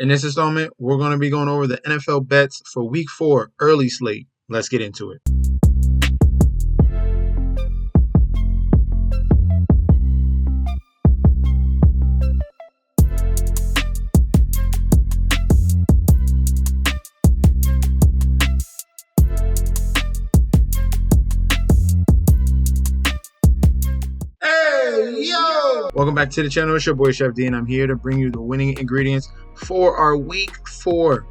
In this installment, we're going to be going over the NFL bets for Week 4 early slate. Let's get into it. Welcome back to the channel. It's your boy Chef D, and I'm here to bring you the winning ingredients for our Week 4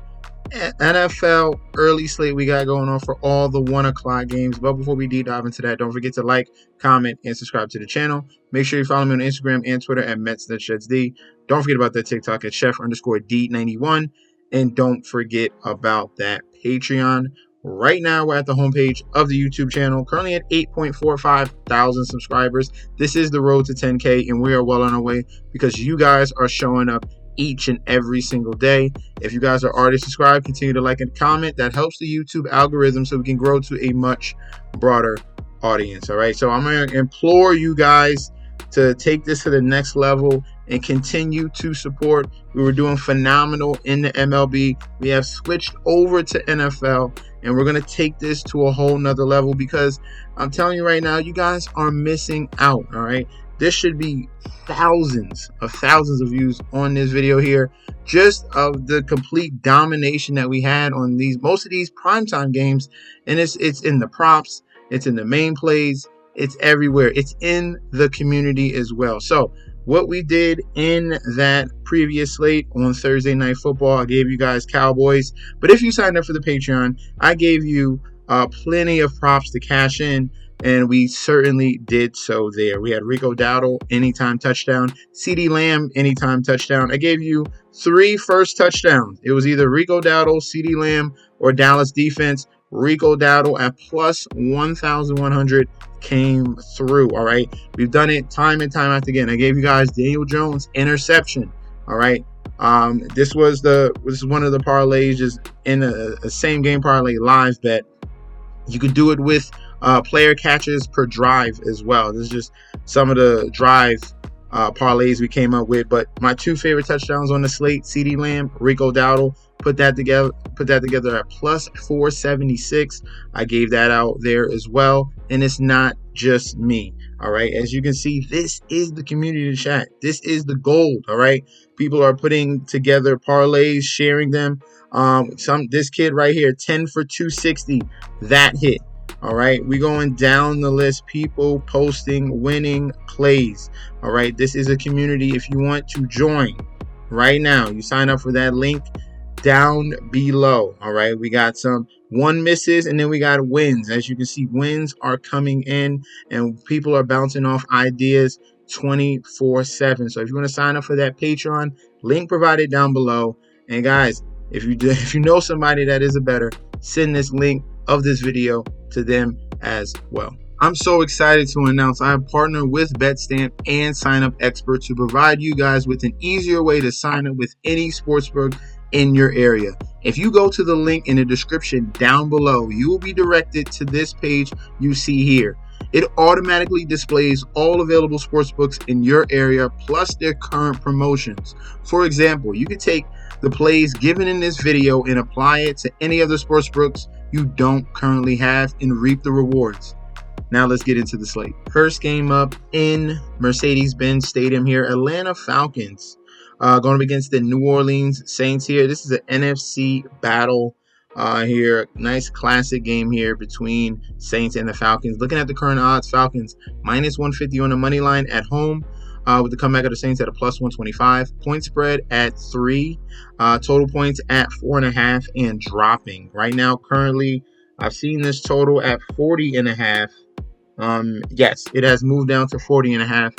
NFL early slate we got going on for all the 1 o'clock games. But before we deep dive into that, don't forget to like, comment, and subscribe to the channel. Make sure you follow me on Instagram and Twitter at Mets.ShetsD. Don't forget about that TikTok at Chef_D91. And don't forget about that Patreon. Right now, we're at the homepage of the YouTube channel, currently at 8.45 thousand subscribers. This is the road to 10K, and we are well on our way because you guys are showing up each and every single day. If you guys are already subscribed, continue to like and comment. That helps the YouTube algorithm so we can grow to a much broader audience. All right, so I'm going to implore you guys to take this to the next level and continue to support. We were doing phenomenal in the MLB. We have switched over to NFL, and we're going to take this to a whole nother level because I'm telling you right now, you guys are missing out. All right, this should be thousands of views on this video here, just of the complete domination that we had on most of these primetime games. And it's in the props, it's in the main plays, it's everywhere. It's in the community as well. So what we did in that previous slate on Thursday Night Football, I gave you guys Cowboys. But if you signed up for the Patreon, I gave you plenty of props to cash in, and we certainly did so there. We had Rico Dowdle, anytime touchdown. CeeDee Lamb, anytime touchdown. I gave you 3 first touchdowns. It was either Rico Dowdle, CeeDee Lamb, or Dallas defense. Rico Dowdle at plus 1,100 came through. All right, we've done it time and time after again. I gave you guys Daniel Jones interception. All right, this was one of the parlays, just in a same game parlay live bet. You could do it with player catches per drive as well. This is just some of the drive parlays we came up with. But my 2 favorite touchdowns on the slate: CeeDee Lamb, Rico Dowdle. Put that together at plus 476. I gave that out there as well. And it's not just me. All right. As you can see, this is the community chat. This is the gold. All right. People are putting together parlays, sharing them. This kid right here, 10 for 260. That hit. All right. We're going down the list. People posting winning plays. All right. This is a community. If you want to join right now, you sign up for that link down below. All right, we got some 1 misses, and then we got wins. As you can see, wins are coming in, and people are bouncing off ideas 24/7. So if you want to sign up for that Patreon, link provided down below. And guys, if you know somebody that is a bettor, send this link of this video to them as well. I'm so excited to announce I have partnered with BetStamp and Sign Up Expert to provide you guys with an easier way to sign up with any sportsbook in your area. If you go to the link in the description down below, you will be directed to this page you see here. It automatically displays all available sportsbooks in your area plus their current promotions. For example, you could take the plays given in this video and apply it to any other sportsbooks you don't currently have and reap the rewards. Now let's get into the slate. First game up in Mercedes-Benz Stadium here, Atlanta Falcons going up against the New Orleans Saints here. This is an NFC battle here. Nice classic game here between Saints and the Falcons. Looking at the current odds, Falcons minus 150 on the money line at home, with the comeback of the Saints at a plus 125. Point spread at 3. Total points at 4.5 and dropping. Right now, currently, I've seen this total at 40.5. Yes, it has moved down to 40.5.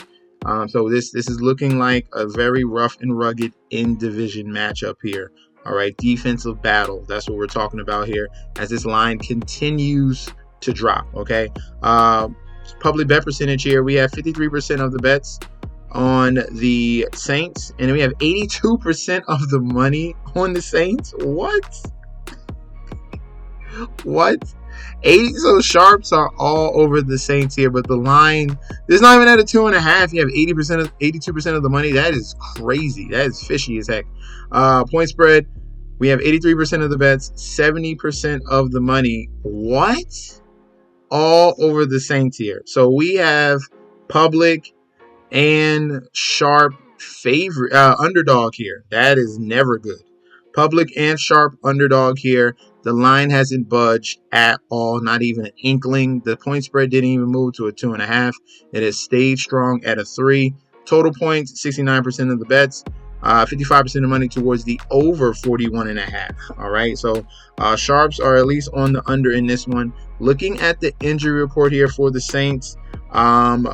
So this is looking like a very rough and rugged in-division matchup here. All right, defensive battle. That's what we're talking about here as this line continues to drop, okay? Public bet percentage here, we have 53% of the bets on the Saints, and then we have 82% of the money on the Saints. What? So sharps are all over the Saints here, but the line there's not even at a 2.5. You have 82% of the money. That is crazy. That is fishy as heck. Point spread, we have 83% of the bets, 70% of the money. What? All over the Saints here. So we have public and sharp favorite underdog here. That is never good. Public and sharp underdog here. The line hasn't budged at all, not even an inkling. The point spread didn't even move to a 2.5. It has stayed strong at a 3. Total points, 69% of the bets. 55% of money towards the over 41.5. All right, so sharps are at least on the under in this one. Looking at the injury report here for the Saints,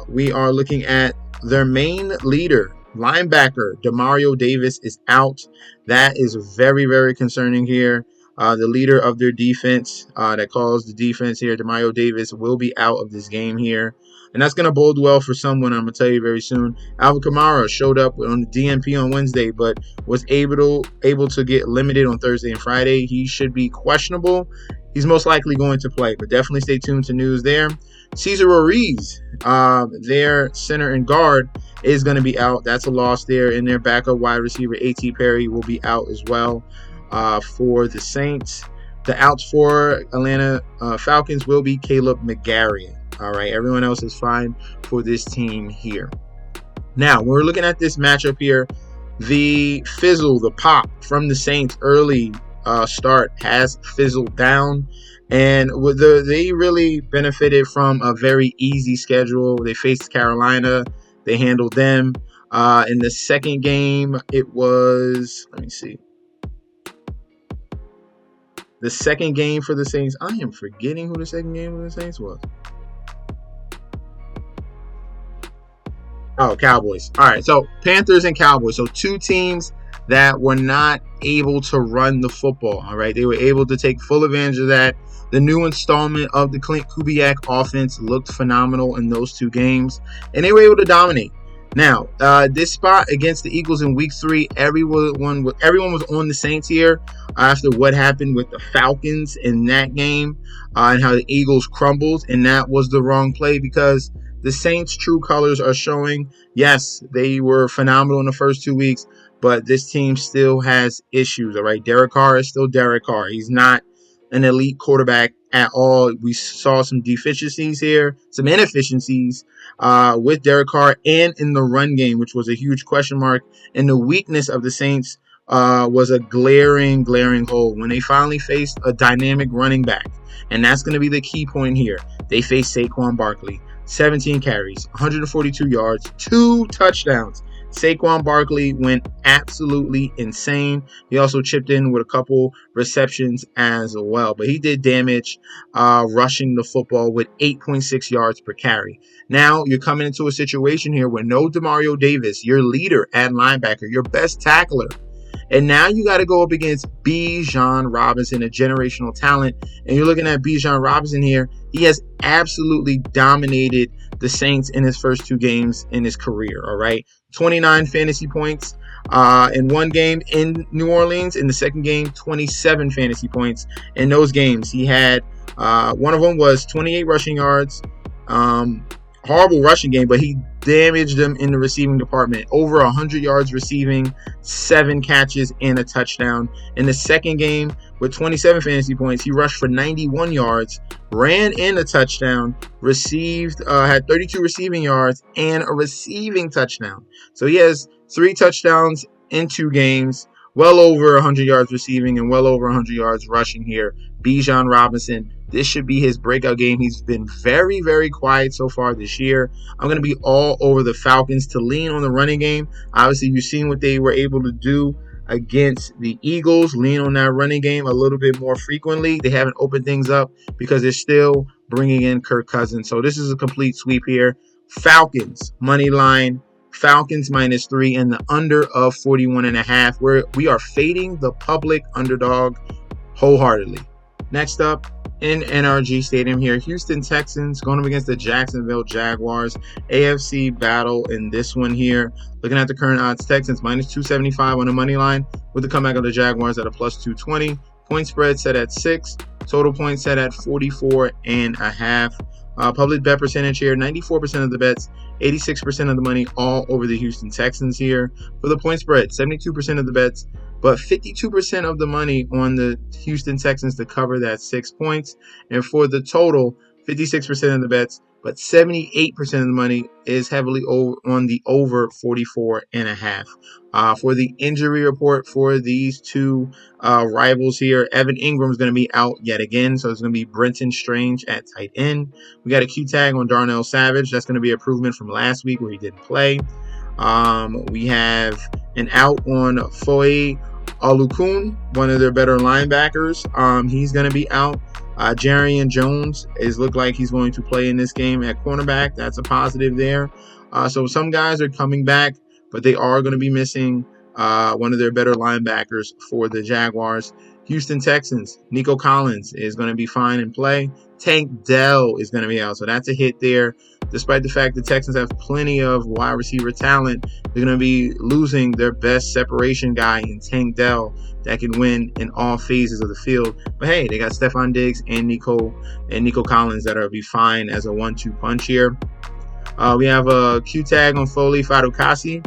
we are looking at their main leader, linebacker Demario Davis, is out. That is very, very concerning here. The leader of their defense that calls the defense here, Demario Davis, will be out of this game here. And that's going to bode well for someone, I'm going to tell you very soon. Alvin Kamara showed up on the DNP on Wednesday, but was able to get limited on Thursday and Friday. He should be questionable. He's most likely going to play, but definitely stay tuned to news there. Cesar Ruiz, their center and guard, is going to be out. That's a loss there. And their backup wide receiver, A.T. Perry, will be out as well for the Saints. The outs for Atlanta Falcons will be Caleb McGarry. All right, everyone else is fine for this team here. Now, when we're looking at this matchup here, the pop from the Saints early start has fizzled down. And they really benefited from a very easy schedule. They faced Carolina. They handled them. In the second game, it was, let me see. The second game for the Saints, I am forgetting who the second game for the Saints was. Oh, Cowboys. All right, so Panthers and Cowboys. So two teams that were not able to run the football. All right, they were able to take full advantage of that. The new installment of the Clint Kubiak offense looked phenomenal in those two games, and they were able to dominate. Now, this spot against the Eagles in Week 3, everyone was on the Saints here after what happened with the Falcons in that game and how the Eagles crumbled, and that was the wrong play because the Saints' true colors are showing. Yes, they were phenomenal in the first 2 weeks, but this team still has issues, all right? Derek Carr is still Derek Carr. He's not an elite quarterback at all. We saw some deficiencies here, some inefficiencies with Derek Carr and in the run game, which was a huge question mark. And the weakness of the Saints was a glaring hole when they finally faced a dynamic running back. And that's going to be the key point here. They faced Saquon Barkley. 17 carries, 142 yards, 2 touchdowns. Saquon Barkley went absolutely insane. He also chipped in with a couple receptions as well. But he did damage rushing the football with 8.6 yards per carry. Now you're coming into a situation here where no Demario Davis, your leader at linebacker, your best tackler. And now you got to go up against Bijan Robinson, a generational talent. And you're looking at Bijan Robinson here. He has absolutely dominated the Saints in his first 2 games in his career, all right? 29 fantasy points in one game in New Orleans. In the second game, 27 fantasy points in those games. He had one of them was 28 rushing yards. Horrible rushing game, but he damaged them in the receiving department. Over 100 yards receiving, 7 catches, and a touchdown. In the second game, with 27 fantasy points, he rushed for 91 yards, ran in a touchdown, had 32 receiving yards, and a receiving touchdown. So he has 3 touchdowns in 2 games, well over 100 yards receiving and well over 100 yards rushing here. Bijan Robinson, this should be his breakout game. He's been very, very quiet so far this year. I'm going to be all over the Falcons to lean on the running game. Obviously, you've seen what they were able to do against the Eagles. Lean on that running game a little bit more frequently. They haven't opened things up because they're still bringing in Kirk Cousins. So this is a complete sweep here. Falcons, money line. Falcons -3 and the under of 41.5. Where we are fading the public underdog wholeheartedly. Next up, in NRG Stadium here, Houston Texans going up against the Jacksonville Jaguars. AFC battle in this one here. Looking at the current odds, Texans -275 on the money line with the comeback of the Jaguars at a +220. Point spread set at 6. Total points set at 44.5. Public bet percentage here, 94% of the bets, 86% of the money, all over the Houston Texans here. For the point spread, 72% of the bets, but 52% of the money on the Houston Texans to cover that 6 points. And for the total, 56% of the bets, but 78% of the money is heavily on the over 44.5. For the injury report for these two rivals here, Evan Ingram is going to be out yet again, so it's going to be Brenton Strange at tight end. We got a Q tag on Darnell Savage. That's going to be an improvement from last week where he didn't play. We have an out on Foye Alukun, one of their better linebackers. He's going to be out. Jarian Jones looked like he's going to play in this game at cornerback. That's a positive there. So some guys are coming back, but they are going to be missing one of their better linebackers for the Jaguars. Houston Texans, Nico Collins is going to be fine in play. Tank Dell is going to be out, so that's a hit there. Despite the fact the Texans have plenty of wide receiver talent, they're going to be losing their best separation guy in Tank Dell that can win in all phases of the field. But hey, they got Stephon Diggs and Nico Collins that are be fine as a 1-2 punch here. We have a Q tag on Foley Fadukasi,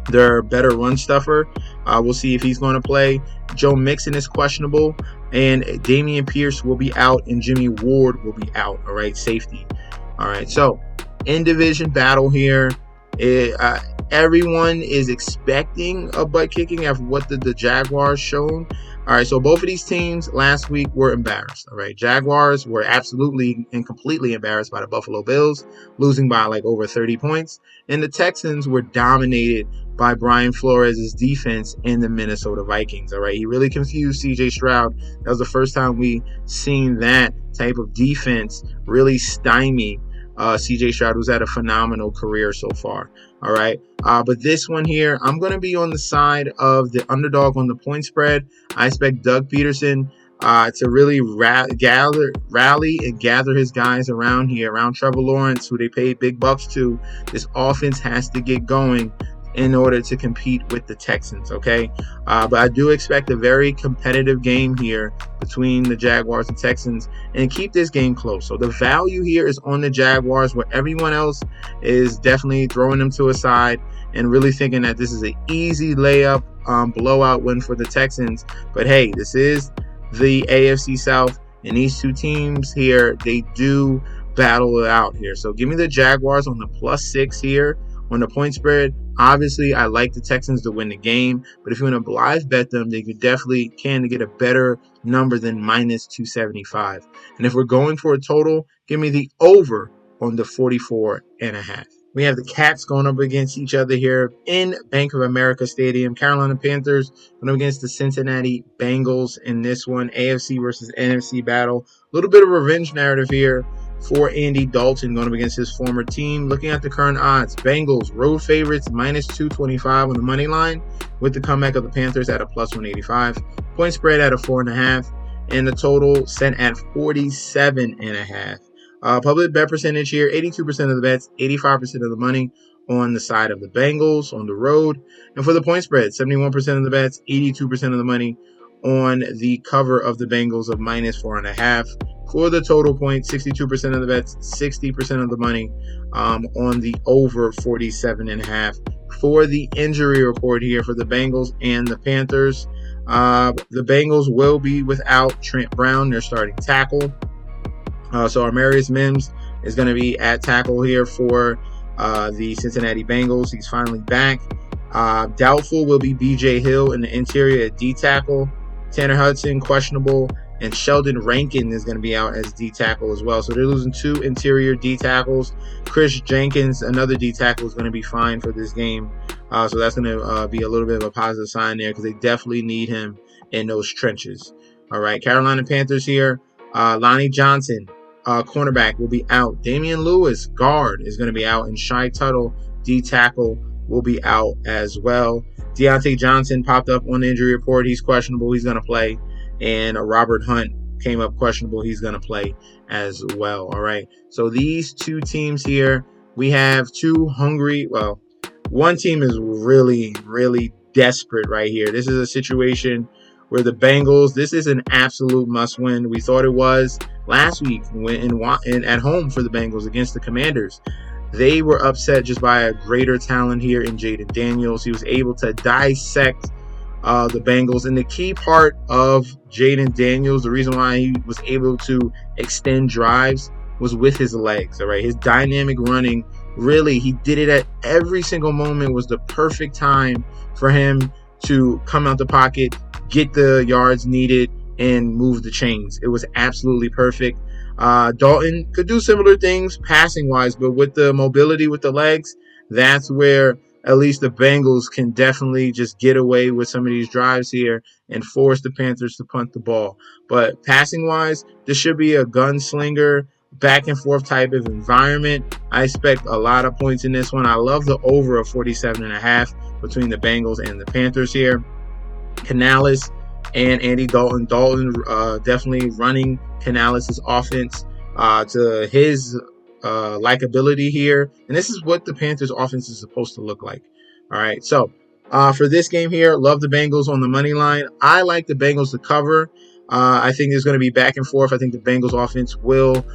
their better run stuffer. We'll see if he's going to play. Joe Mixon is questionable, and Dameon Pierce will be out, and Jimmy Ward will be out. All right, safety. All right, so in division battle here, everyone is expecting a butt kicking after what the Jaguars shown. All right, so both of these teams last week were embarrassed. All right, Jaguars were absolutely and completely embarrassed by the Buffalo Bills, losing by like over 30 points. And the Texans were dominated by Brian Flores' defense and the Minnesota Vikings. All right, he really confused C.J. Stroud. That was the first time we seen that type of defense really stymie C.J. Stroud, who's had a phenomenal career so far. All right, but this one here, I'm going to be on the side of the underdog on the point spread. I expect Doug Peterson to really rally and gather his guys around here, around Trevor Lawrence, who they paid big bucks to. This offense has to get going in order to compete with the Texans, okay? But I do expect a very competitive game here between the Jaguars and Texans, and keep this game close. So the value here is on the Jaguars, where everyone else is definitely throwing them to a side and really thinking that this is an easy layup, blowout win for the Texans. But hey, this is the AFC South, and these two teams here, they do battle it out here. So give me the Jaguars on the +6 here on the point spread. Obviously, I like the Texans to win the game, but if you want to live bet them, they could definitely get a better number than -275. And if we're going for a total, give me the over on the 44.5. We have the Cats going up against each other here in Bank of America Stadium. Carolina Panthers going up against the Cincinnati Bengals in this one. AFC versus NFC battle. A little bit of revenge narrative here for Andy Dalton going up against his former team. Looking at the current odds, Bengals road favorites -225 on the money line, with the comeback of the Panthers at a +185. Point spread at a 4.5, and the total set at 47.5. Public bet percentage here, 82% of the bets, 85% of the money on the side of the Bengals on the road. And for the point spread, 71% of the bets, 82% of the money on the cover of the Bengals of -4.5. For the total point, 62% of the bets, 60% of the money on the over 47.5. For the injury report here for the Bengals and the Panthers, the Bengals will be without Trent Brown, their starting tackle. So Armarius Mims is going to be at tackle here for the Cincinnati Bengals. He's finally back. Doubtful will be B.J. Hill in the interior at D tackle. Tanner Hudson, questionable. And Sheldon Rankin is going to be out as D tackle as well. So they're losing 2 interior D tackles. Chris Jenkins, another D tackle, is going to be fine for this game. So that's going to be a little bit of a positive sign there, because they definitely need him in those trenches. All right, Carolina Panthers here. Lonnie Johnson, cornerback, will be out. Damian Lewis, guard, is going to be out. And Shai Tuttle, D tackle, will be out as well. Deontay Johnson popped up on the injury report. He's questionable. He's going to play. And Robert Hunt came up questionable. He's going to play as well. All right. So these two teams here, we have two hungry. Well, one team is really, really desperate right here. This is a situation Where the Bengals, this is an absolute must-win. We thought it was last week at home for the Bengals against the Commanders. They were upset just by a greater talent here in Jaden Daniels. He was able to dissect the Bengals. And the key part of Jaden Daniels, the reason why he was able to extend drives was with his legs. All right, his dynamic running, really, he did it at every single moment. Was the perfect time for him to come out the pocket, get the yards needed, and move the chains. It was absolutely perfect. Dalton could do similar things passing wise, but with the mobility with the legs, that's where at least the Bengals can definitely just get away with some of these drives here and force the Panthers to punt the ball. But passing wise, this should be a gunslinger, back and forth type of environment. I expect a lot of points in this one. I love the over of 47.5 between the Bengals and the Panthers here. Canales and Andy Dalton. Dalton definitely running Canales' offense to his likability here. And this is what the Panthers offense is supposed to look like. All right. So for this game here, love the Bengals on the money line. I like the Bengals to cover. I think there's going to be back and forth. I think the Bengals offense will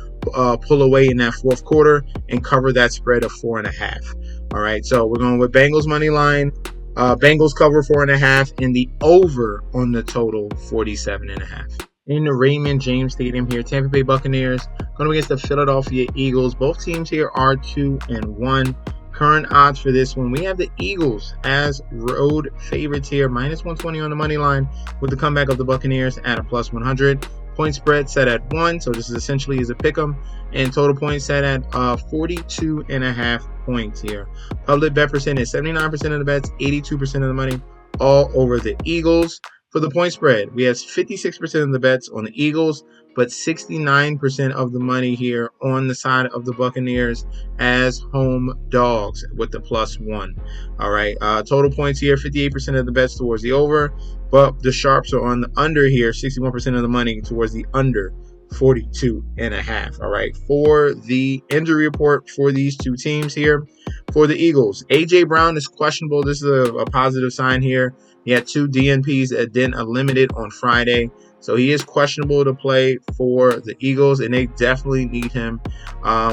pull away in that fourth quarter and cover that spread of 4.5. All right. So we're going with Bengals money line. Bengals cover 4.5 and the over on the total 47.5. In the Raymond James Stadium here, Tampa Bay Buccaneers going against the Philadelphia Eagles. Both teams here are 2-1. Current odds for this one, we have the Eagles as road favorites here, -120 on the money line, with the comeback of the Buccaneers at a +100. Point spread set at 1, so this is essentially a pick'em, and total points set at 42.5 points here. Public bet percent is 79% of the bets, 82% of the money, all over the Eagles. For the point spread, we have 56% of the bets on the Eagles, but 69% of the money here on the side of the Buccaneers as home dogs with the +1. All right, total points here, 58% of the bets towards the over, but the sharps are on the under here, 61% of the money towards the under, 42.5. All right, for the injury report for these two teams here, for the Eagles, A.J. Brown is questionable. This is a positive sign here. He had 2 DNPs that didn't eliminate on Friday. So he is questionable to play for the Eagles, and they definitely need him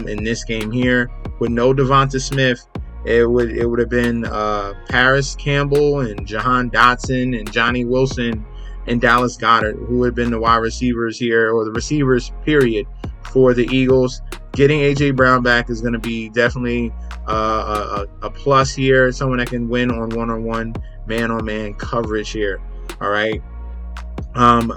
in this game here. With no Devonta Smith, it would have been Paris Campbell and Jahan Dotson and Johnny Wilson and Dallas Goedert, who would have been the wide receivers here, or the receivers, period, for the Eagles. Getting A.J. Brown back is going to be definitely a plus here, someone that can win on one-on-one, man-on-man coverage here. All right.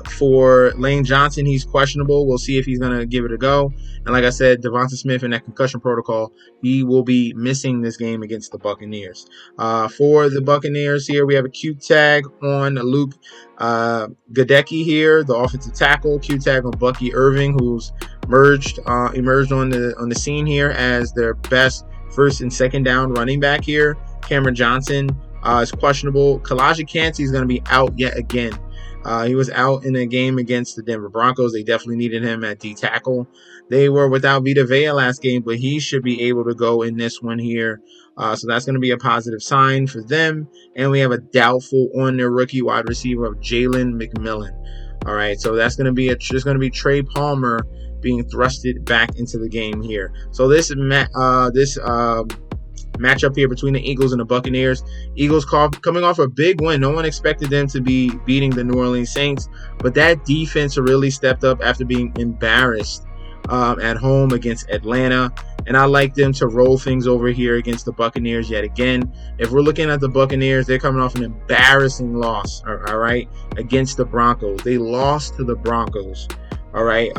For Lane Johnson, he's questionable. We'll see if he's going to give it a go. And like I said, Devonta Smith in that concussion protocol, he will be missing this game against the Buccaneers. For the Buccaneers here, we have a Q tag on Luke Gadecki here, the offensive tackle. Q tag on Bucky Irving, who's emerged on the scene here as their best first and second down running back here. Cameron Johnson is questionable. Kalaji Kancey is going to be out yet again. He was out in a game against the Denver Broncos. They definitely needed him at D tackle. They were without Vita Vea last game, but he should be able to go in this one here. So that's going to be a positive sign for them. And we have a doubtful on their rookie wide receiver of Jalen McMillan. All right, so that's going to be there's going to be Trey Palmer being thrusted back into the game here. So this matchup here between the Eagles and the Buccaneers. Eagles coming off a big win. No one expected them to be beating the New Orleans Saints, but that defense really stepped up after being embarrassed at home against Atlanta. And I like them to roll things over here against the Buccaneers yet again. If we're looking at the Buccaneers, they're coming off an embarrassing loss, all right, against the Broncos. They lost to the Broncos, all right.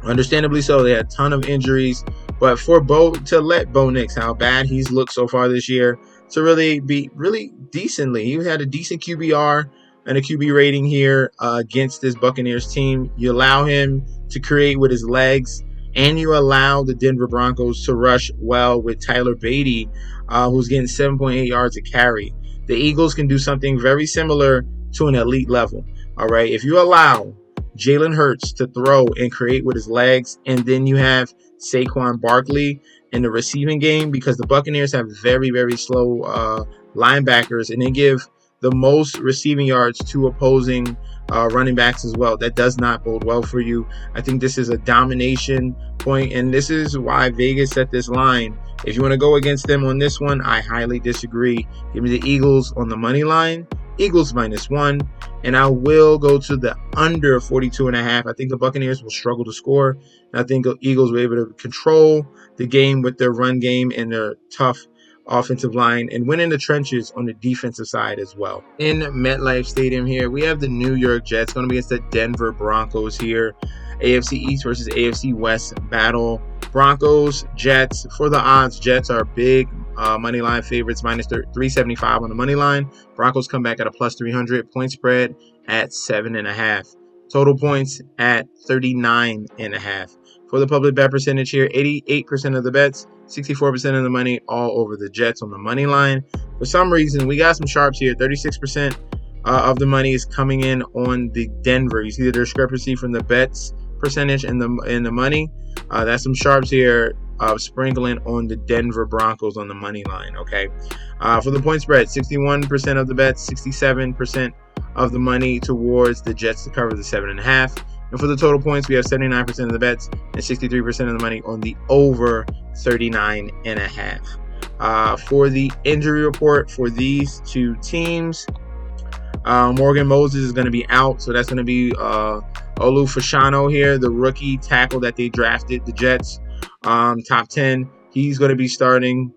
Understandably so. They had a ton of injuries. But for to let Bo Nix, how bad he's looked so far this year, to really be really decently. He had a decent QBR and a QB rating here against this Buccaneers team. You allow him to create with his legs, and you allow the Denver Broncos to rush well with Tyler Beatty, who's getting 7.8 yards a carry. The Eagles can do something very similar to an elite level. All right. If you allow Jalen Hurts to throw and create with his legs, and then you have Saquon Barkley in the receiving game, because the Buccaneers have very, very slow linebackers, and they give the most receiving yards to opposing running backs as well. That does not bode well for you. I think this is a domination point, and this is why Vegas set this line. If you want to go against them on this one, I highly disagree. Give me the Eagles on the money line. Eagles -1, and I will go to the under 42.5. I think the Buccaneers will struggle to score, and I think the Eagles will be able to control the game with their run game and their tough offensive line and win in the trenches on the defensive side as well. In MetLife Stadium here, we have the New York Jets going to be against the Denver Broncos here. AFC East versus AFC West battle. Broncos, Jets. For the odds, Jets are big money line favorites, -375 on the money line. Broncos come back at a +300. Point spread at 7.5. Total points at 39.5. For the public bet percentage here, 88% of the bets, 64% of the money, all over the Jets on the money line. For some reason, we got some sharps here. 36% of the money is coming in on the Denver. You see the discrepancy from the bets percentage and the money. That's some sharps here sprinkling on the Denver Broncos on the money line. Okay. For the point spread, 61% of the bets, 67% of the money towards the Jets to cover the 7.5. And for the total points, we have 79% of the bets and 63% of the money on the over 39.5. For the injury report for these two teams, Morgan Moses is going to be out, so that's going to be Olu Fashanu here, the rookie tackle that they drafted, the Jets, top 10. He's going to be starting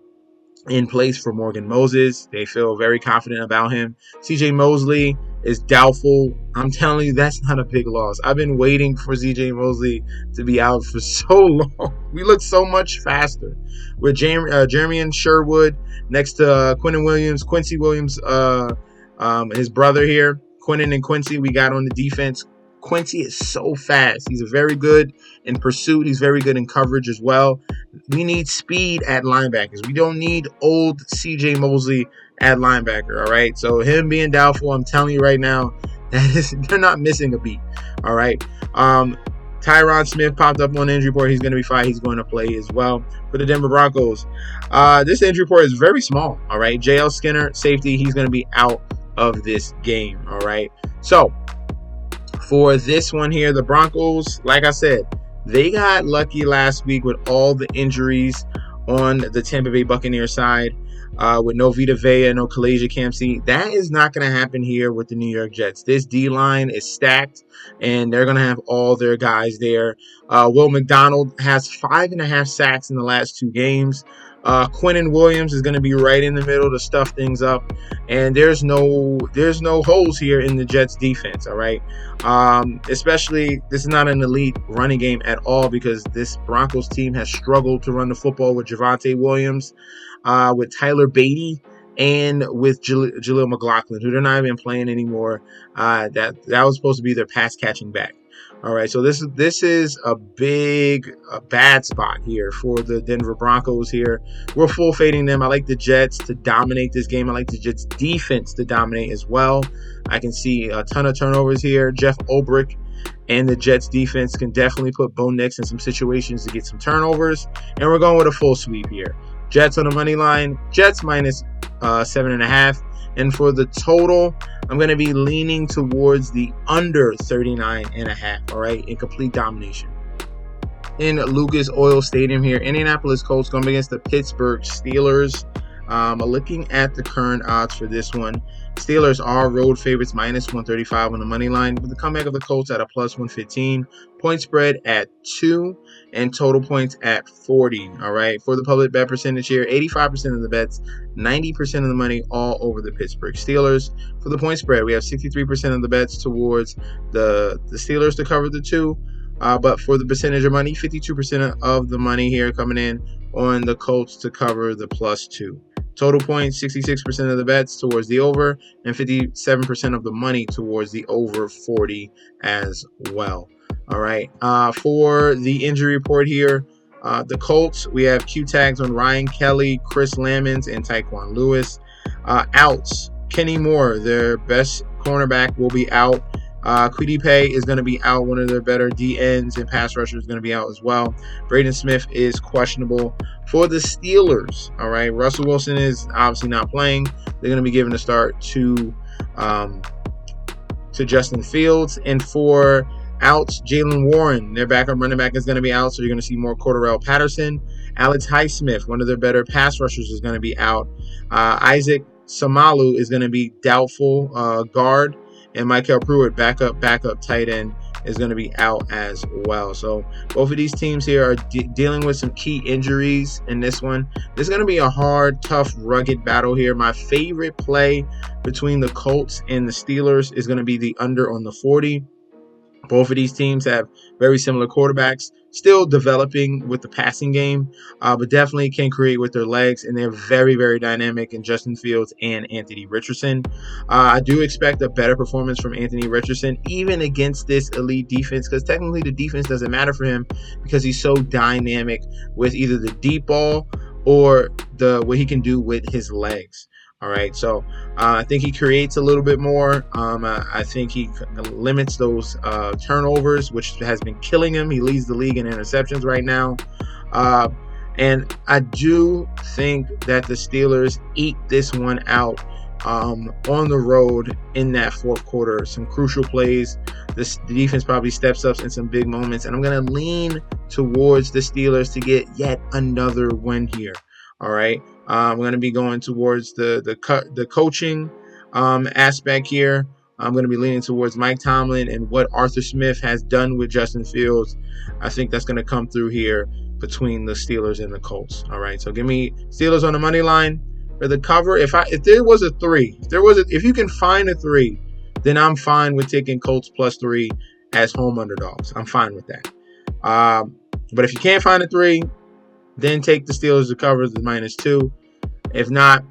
in place for Morgan Moses. They feel very confident about him. CJ Mosley is doubtful. I'm telling you, that's not a big loss. I've been waiting for CJ Mosley to be out for so long. We look so much faster with Jeremy Sherwood next to Quincy Williams, his brother here, Quinnen and Quincy. We got on the defense. Quincy is so fast. He's very good in pursuit. He's very good in coverage as well. We need speed at linebackers. We don't need old CJ Mosley at linebacker, all right? So him being doubtful, I'm telling you right now, they're not missing a beat, all right? Tyron Smith popped up on the injury report. He's going to be fine. He's going to play as well. For the Denver Broncos, this injury report is very small, all right? JL Skinner, safety, he's going to be out of this game, all right? So for this one here, the Broncos, like I said, they got lucky last week with all the injuries on the Tampa Bay Buccaneers side, with no Vita Vea, no Kalasia Campbell. That is not going to happen here with the New York Jets. This D-line is stacked, and they're going to have all their guys there. Will McDonald has 5.5 sacks in the last 2 games. Quinnen Williams is going to be right in the middle to stuff things up, and there's no holes here in the Jets defense, all right? Especially, this is not an elite running game at all because this Broncos team has struggled to run the football with Javonte Williams, with Tyler Beatty, and with Jaleel McLaughlin, who they're not even playing anymore. That was supposed to be their pass catching back. All right, so this is a bad spot here for the Denver Broncos here. We're full fading them. I like the Jets to dominate this game. I like the Jets defense to dominate as well. I can see a ton of turnovers here. Jeff Ulbrich and the Jets defense can definitely put Bo Nix in some situations to get some turnovers. And we're going with a full sweep here. Jets on the money line. Jets -7.5. And for the total, I'm going to be leaning towards the under 39.5, all right, in complete domination. In Lucas Oil Stadium here, Indianapolis Colts going against the Pittsburgh Steelers. Looking at the current odds for this one, Steelers are road favorites, -135 on the money line, with the comeback of the Colts at a +115. Point spread at 2 and total points at 40. All right. For the public bet percentage here, 85% of the bets, 90% of the money, all over the Pittsburgh Steelers. For the point spread, we have 63% of the bets towards the Steelers to cover the 2. But for the percentage of money, 52% of the money here coming in on the Colts to cover the +2. Total points, 66% of the bets towards the over and 57% of the money towards the over 40 as well. All right. For the injury report here, the Colts, we have Q tags on Ryan Kelly, Chris Lamons, and Tyquan Lewis. Outs, Kenny Moore, their best cornerback, will be out. Kwity Paye is going to be out. One of their better DNs and pass rushers is going to be out as well. Braden Smith is questionable. For the Steelers, all right, Russell Wilson is obviously not playing. They're going to be giving a start to to Justin Fields. And for outs, Jalen Warren, their backup running back, is going to be out, so you're going to see more Cordarrelle Patterson. Alex Highsmith, one of their better pass rushers, is going to be out. Isaac Samalu is going to be doubtful, guard. And Michael Pruitt, backup tight end, is going to be out as well. So both of these teams here are dealing with some key injuries in this one. This is going to be a hard, tough, rugged battle here. My favorite play between the Colts and the Steelers is going to be the under on the 40. Both of these teams have very similar quarterbacks, still developing with the passing game, but definitely can create with their legs, and they're very, very dynamic in Justin Fields and Anthony Richardson. I do expect a better performance from Anthony Richardson, even against this elite defense, because technically the defense doesn't matter for him because he's so dynamic with either the deep ball or what he can do with his legs. All right, so I think he creates a little bit more. I think he limits those turnovers, which has been killing him. He leads the league in interceptions right now. And I do think that the Steelers eke this one out on the road in that fourth quarter. Some crucial plays. The defense probably steps up in some big moments. And I'm going to lean towards the Steelers to get yet another win here. All right. I'm going to be going towards the coaching aspect here. I'm going to be leaning towards Mike Tomlin and what Arthur Smith has done with Justin Fields. I think that's going to come through here between the Steelers and the Colts. All right, so give me Steelers on the money line for the cover. If there was a 3, if you can find a 3, then I'm fine with taking Colts +3 as home underdogs. I'm fine with that. But if you can't find a 3, then take the Steelers to cover the -2. If not,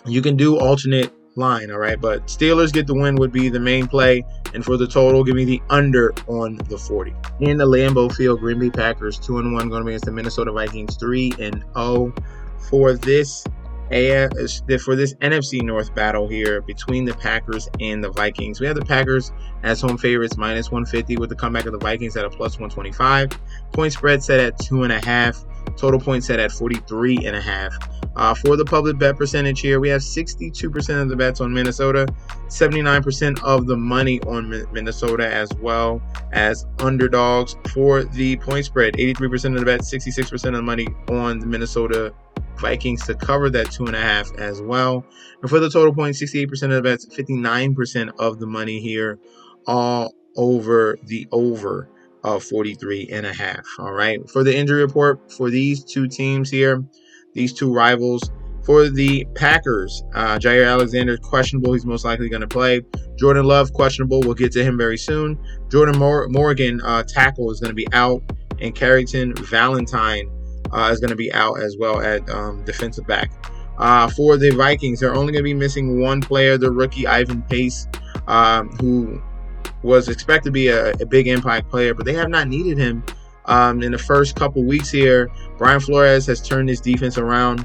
you can do alternate line, all right? But Steelers get the win would be the main play. And for the total, give me the under on the 40. In the Lambeau Field, Green Bay Packers 2-1 going to be against the Minnesota Vikings 3-0 for this NFC North battle here between the Packers and the Vikings. We have the Packers as home favorites -150 with the comeback of the Vikings at a +125. Point spread set at 2.5. Total points set at 43.5. For the public bet percentage here, we have 62% of the bets on Minnesota, 79% of the money on Minnesota, as well as underdogs. For the point spread, 83% of the bets, 66% of the money on the Minnesota Vikings to cover that 2.5 as well. And for the total points, 68% of the bets, 59% of the money here, all over the over of 43.5. All right. For the injury report for these two teams here, these two rivals, for the Packers, Jair Alexander questionable. He's most likely going to play. Jordan Love questionable. We'll get to him very soon. Jordan Morgan, tackle, is going to be out, and Carrington Valentine is going to be out as well at defensive back. For the Vikings, they're only going to be missing one player, the rookie Ivan Pace, who was expected to be a big impact player, but they have not needed him in the first couple weeks here. Brian Flores has turned his defense around,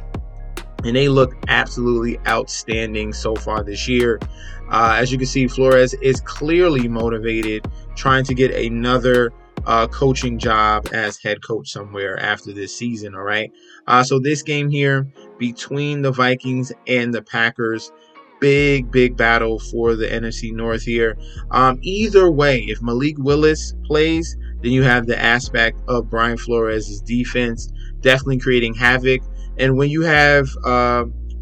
and they look absolutely outstanding so far this year. As you can see, Flores is clearly motivated, trying to get another coaching job as head coach somewhere after this season. All right. So this game here between the Vikings and the Packers, big battle for the NFC North here. Either way, if Malik Willis plays, then you have the aspect of Brian Flores' defense definitely creating havoc. And when you have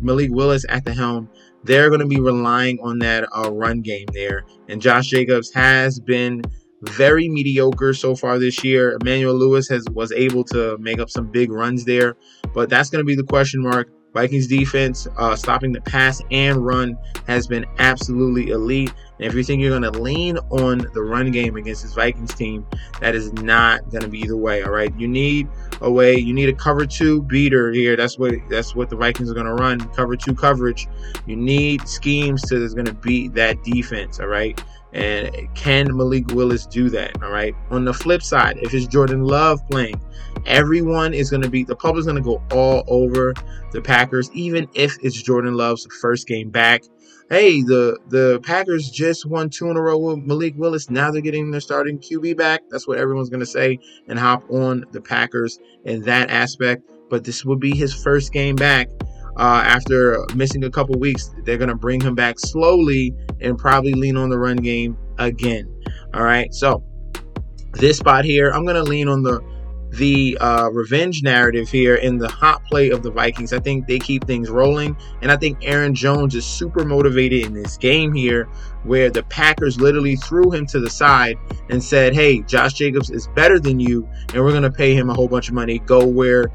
Malik Willis at the helm, they're going to be relying on that run game there. And Josh Jacobs has been very mediocre so far this year. Emmanuel Lewis was able to make up some big runs there, but that's going to be the question mark. Vikings defense, stopping the pass and run, has been absolutely elite. And if you think you're going to lean on the run game against this Vikings team, that is not going to be the way. All right, you need a way. You need a cover 2 beater here. That's what the Vikings are going to run. Cover 2 coverage. You need schemes that's going to beat that defense. All right. And can Malik Willis do that? All right. On the flip side, if it's Jordan Love playing, the public's going to go all over the Packers, even if it's Jordan Love's first game back. Hey, the Packers just won 2 in a row with Malik Willis. Now they're getting their starting QB back. That's what everyone's going to say and hop on the Packers in that aspect. But this will be his first game back. After missing a couple weeks, they're going to bring him back slowly and probably lean on the run game again. All right, so this spot here, I'm going to lean on the revenge narrative here in the hot play of the Vikings. I think they keep things rolling, and I think Aaron Jones is super motivated in this game here, where the Packers literally threw him to the side and said, hey, Josh Jacobs is better than you, and we're going to pay him a whole bunch of money. Go. We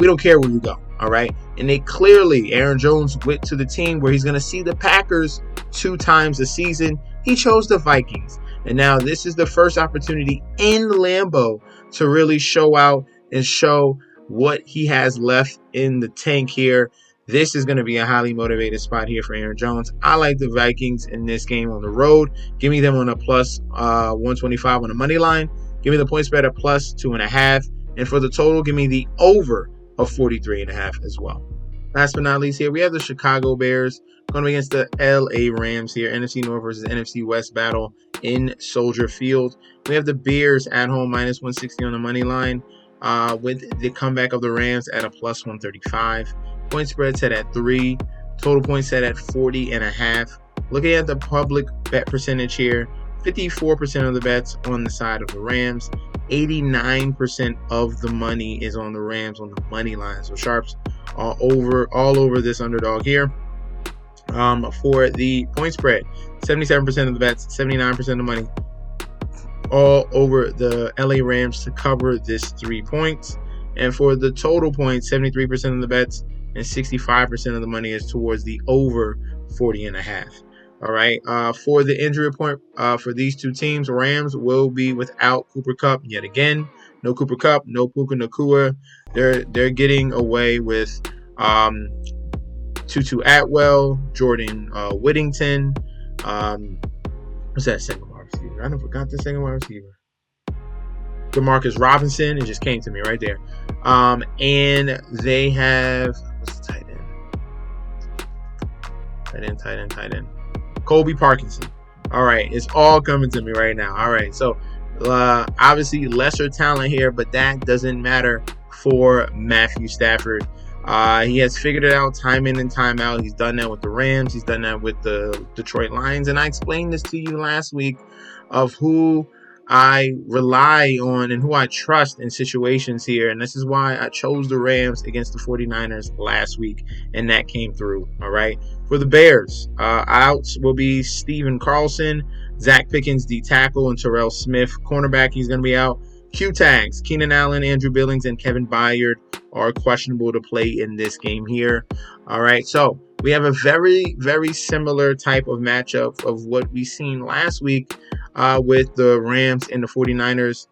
don't care where you go. All right. And they clearly, Aaron Jones went to the team where he's going to see the Packers 2 times a season. He chose the Vikings. And now this is the first opportunity in Lambeau to really show out and show what he has left in the tank here. This is going to be a highly motivated spot here for Aaron Jones. I like the Vikings in this game on the road. Give me them on a plus 125 on the money line. Give me the point spread at plus 2.5. And for the total, give me the over of 43.5 as well. Last but not least here, we have the Chicago Bears going against the LA Rams here. NFC North versus NFC West battle in Soldier Field. We have the Bears at home minus 160 on the money line with the comeback of the Rams at a plus 135. Point spread set at 3. Total points set at 40.5. Looking at the public bet percentage here, 54% of the bets on the side of the Rams. 89% of the money is on the Rams on the money line. So sharps all over this underdog here. For the point spread, 77% of the bets, 79% of the money, all over the LA Rams to cover this 3 points. And for the total points, 73% of the bets and 65% of the money is towards the over 40.5. All right. For the injury report for these two teams, Rams will be without Cooper Kupp yet again. No Cooper Kupp, no Puka Nacua. They're getting away with Tutu Atwell, Jordan Whittington. What's that second wide receiver? I forgot the second wide receiver. DeMarcus Robinson. It just came to me right there. And they have what's the tight end? Tight end. Colby Parkinson. All right, it's all coming to me right now. All right, so obviously lesser talent here, but that doesn't matter for Matthew Stafford. He has figured it out time in and time out. He's done that with the Rams. He's done that with the Detroit Lions. And I explained this to you last week of who I rely on and who I trust in situations here. And this is why I chose the Rams against the 49ers last week. And that came through. All right. For the Bears, outs will be Steven Carlson, Zach Pickens, D tackle, and Terrell Smith, cornerback. He's going to be out. Q tags, Keenan Allen, Andrew Billings, and Kevin Byard are questionable to play in this game here. All right, so we have a very, very similar type of matchup of what we seen last week with the Rams and the 49ers.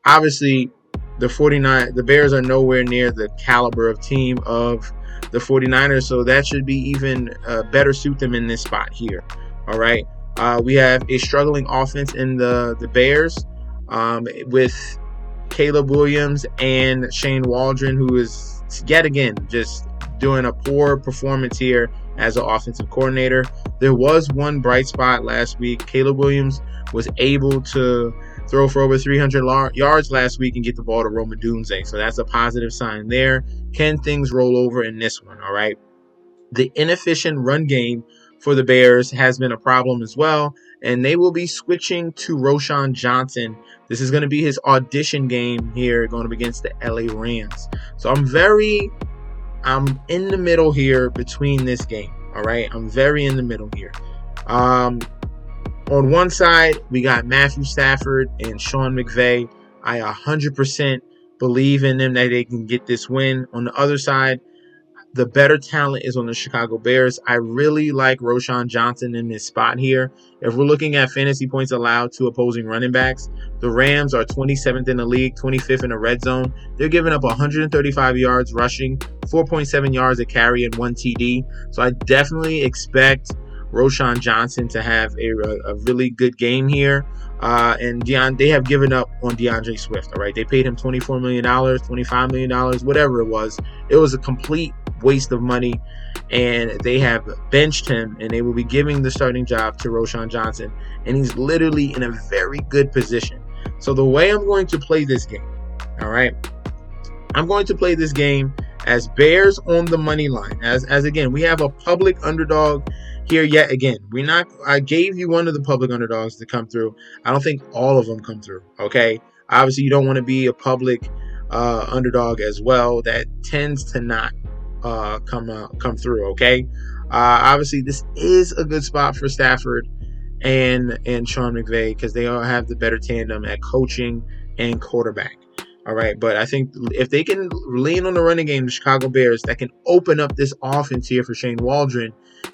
Obviously, the Bears are nowhere near the caliber of team of the 49ers, so that should be even better suit them in this spot here. All right, we have a struggling offense in the Bears. With Caleb Williams and Shane Waldron, who is yet again just doing a poor performance here as an offensive coordinator. There was one bright spot last week. Caleb Williams was able to throw for over 300 yards last week and get the ball to Rome Odunze. So that's a positive sign there. Can things roll over in this one? All right. The inefficient run game for the Bears has been a problem as well, and they will be switching to Roschon Johnson. This is going to be his audition game here going up against the LA Rams. So I'm in the middle here between this game. All right, I'm very in the middle here. On one side, we got Matthew Stafford and Sean McVay. I 100% believe in them that they can get this win. On the other side, the better talent is on the Chicago Bears. I really like Roschon Johnson in this spot here. If we're looking at fantasy points allowed to opposing running backs, the Rams are 27th in the league, 25th in the red zone. They're giving up 135 yards rushing, 4.7 yards a carry, and 1 TD. So I definitely expect Roschon Johnson to have a really good game here. And they have given up on DeAndre Swift. All right, they paid him $24 million, $25 million, whatever it was. It was a complete waste of money, and they have benched him, and they will be giving the starting job to Roschon Johnson, and he's literally in a very good position. So the way I'm going to play this game, all right, I'm going to play this game as Bears on the money line. As again, we have a public underdog here yet again. I gave you one of the public underdogs to come through. I don't think all of them come through. Okay. Obviously, you don't want to be a public underdog as well. That tends to not come through. Okay. Obviously, this is a good spot for Stafford and Sean McVay because they all have the better tandem at coaching and quarterback. All right, but I think if they can lean on the running game, the Chicago Bears, that can open up this offense here for Shane Waldron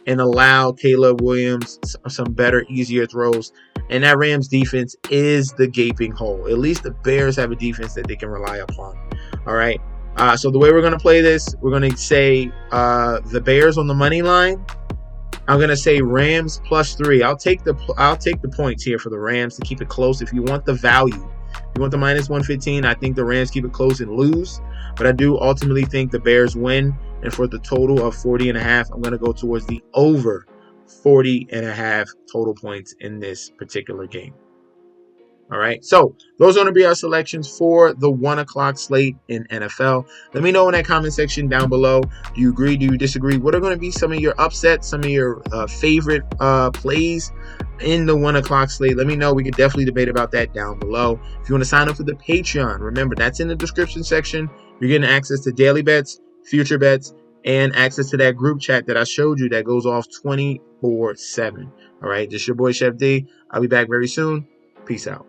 and allow Caleb Williams some better, easier throws. And that Rams defense is the gaping hole. At least the Bears have a defense that they can rely upon. All right. So the way we're going to play this, we're going to say the Bears on the money line. I'm going to say Rams +3. I'll take the points here for the Rams to keep it close. If you want the value, if you want the -115, I think the Rams keep it close and lose. But I do ultimately think the Bears win. And for the total of 40.5, I'm going to go towards the over 40.5 total points in this particular game. All right, so those are going to be our selections for the 1 o'clock slate in NFL. Let me know in that comment section down below. Do you agree? Do you disagree? What are going to be some of your upsets, some of your favorite plays in the 1 o'clock slate? Let me know. We could definitely debate about that down below. If you want to sign up for the Patreon, remember, that's in the description section. You're getting access to daily bets, future bets, and access to that group chat that I showed you that goes off 24/7. All right, this is your boy, Chef D. I'll be back very soon. Peace out.